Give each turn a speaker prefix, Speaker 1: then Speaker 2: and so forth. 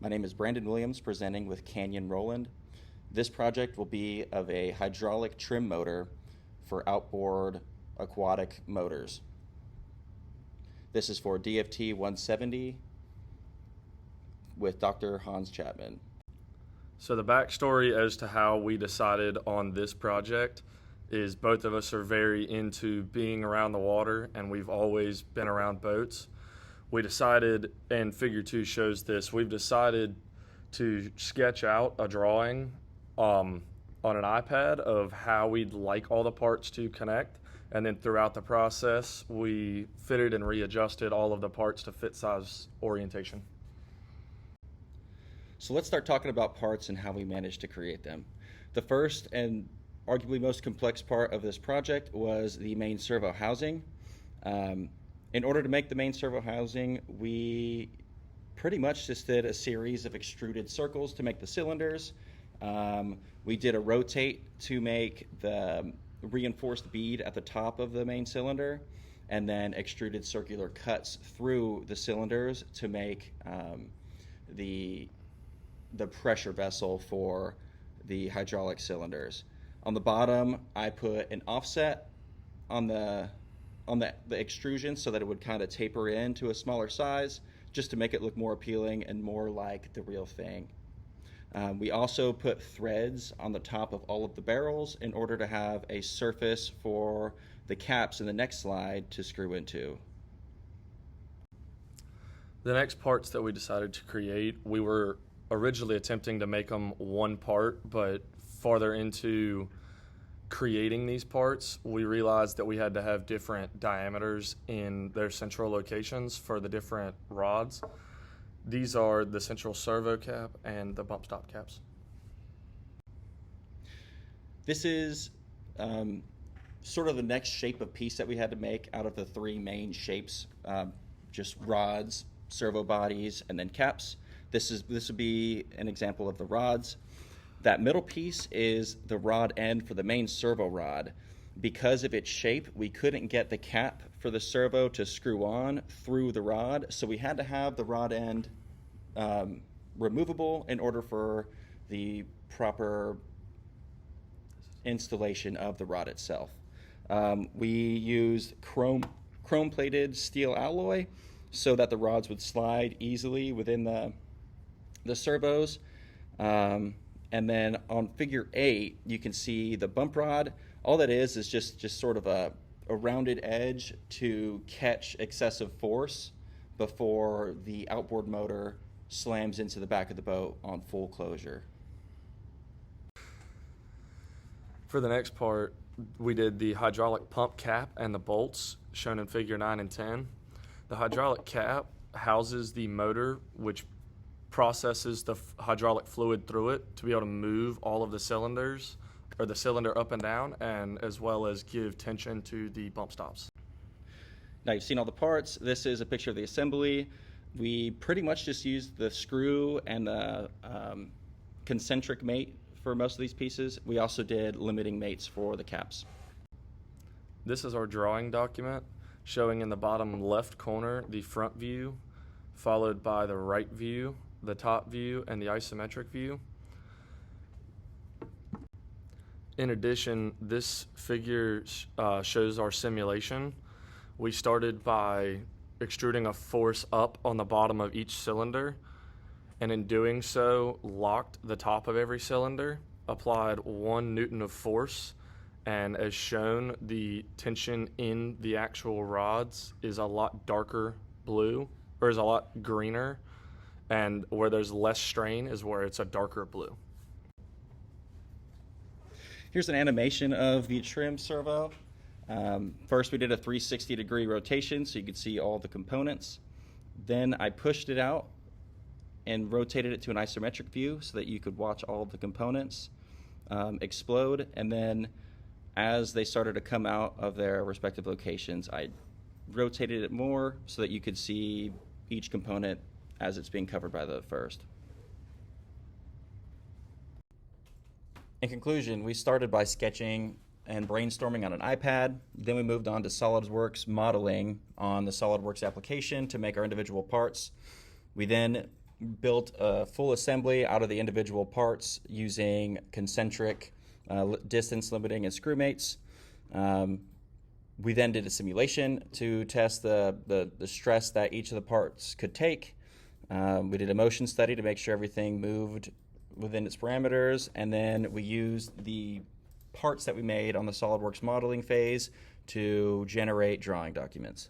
Speaker 1: My name is Brandon Williams, presenting with Canyon Roland. This project will be of a hydraulic trim motor for outboard aquatic motors. This is for DFT-170 with Dr. Hans Chapman.
Speaker 2: So the backstory as to how we decided on this project is both of us are very into being around the water, and we've always been around boats. We decided, and Figure 2 shows this, we've decided to sketch out a drawing on an iPad of how we'd like all the parts to connect, and then throughout the process we fitted and readjusted all of the parts to fit size orientation.
Speaker 1: So let's start talking about parts and how we managed to create them. The first and arguably most complex part of this project was the main servo housing. In order to make the main servo housing, we pretty much just did a series of extruded circles to make the cylinders. We did a rotate to make the reinforced bead at the top of the main cylinder, and then extruded circular cuts through the cylinders to make the pressure vessel for the hydraulic cylinders. On the bottom, I put an offset on the extrusion so that it would kind of taper in to a smaller size, just to make it look more appealing and more like the real thing. We also put threads on the top of all of the barrels in order to have a surface for the caps in the next slide to screw into.
Speaker 2: The next parts that we decided to create, we were originally attempting to make them one part, but farther into creating these parts, we realized that we had to have different diameters in their central locations for the different rods. These are the central servo cap and the bump stop caps.
Speaker 1: This is sort of the next shape of piece that we had to make out of the three main shapes, just rods, servo bodies, and then caps. This would be an example of the rods. That middle piece is the rod end for the main servo rod. Because of its shape, we couldn't get the cap for the servo to screw on through the rod, so we had to have the rod end removable in order for the proper installation of the rod itself. We used chrome-plated steel alloy so that the rods would slide easily within the servos. And then on Figure 8, you can see the bump rod. All that is just sort of a rounded edge to catch excessive force before the outboard motor slams into the back of the boat on full closure.
Speaker 2: For the next part, we did the hydraulic pump cap and the bolts shown in Figure 9 and 10. The hydraulic cap houses the motor, which processes the hydraulic fluid through it to be able to move all of the cylinders, or the cylinder up and down, and as well as give tension to the bump stops.
Speaker 1: Now you've seen all the parts. This is a picture of the assembly. We pretty much just used the screw and the concentric mate for most of these pieces. We also did limiting mates for the caps.
Speaker 2: This is our drawing document showing in the bottom left corner the front view, followed by the right view, the top view, and the isometric view. In addition, this figure shows our simulation. We started by extruding a force up on the bottom of each cylinder, and in doing so, locked the top of every cylinder, applied 1 Newton of force, and as shown, the tension in the actual rods is a lot darker blue, or is a lot greener, and where there's less strain is where it's a darker blue.
Speaker 1: Here's an animation of the trim servo. First we did a 360-degree rotation so you could see all the components. Then I pushed it out and rotated it to an isometric view so that you could watch all of the components explode. And then as they started to come out of their respective locations, I rotated it more so that you could see each component as it's being covered by the first. In conclusion, we started by sketching and brainstorming on an iPad. Then we moved on to SolidWorks modeling on the SolidWorks application to make our individual parts. We then built a full assembly out of the individual parts using concentric distance limiting and screw mates. We then did a simulation to test the stress that each of the parts could take. We did a motion study to make sure everything moved within its parameters, and then we used the parts that we made on the SolidWorks modeling phase to generate drawing documents.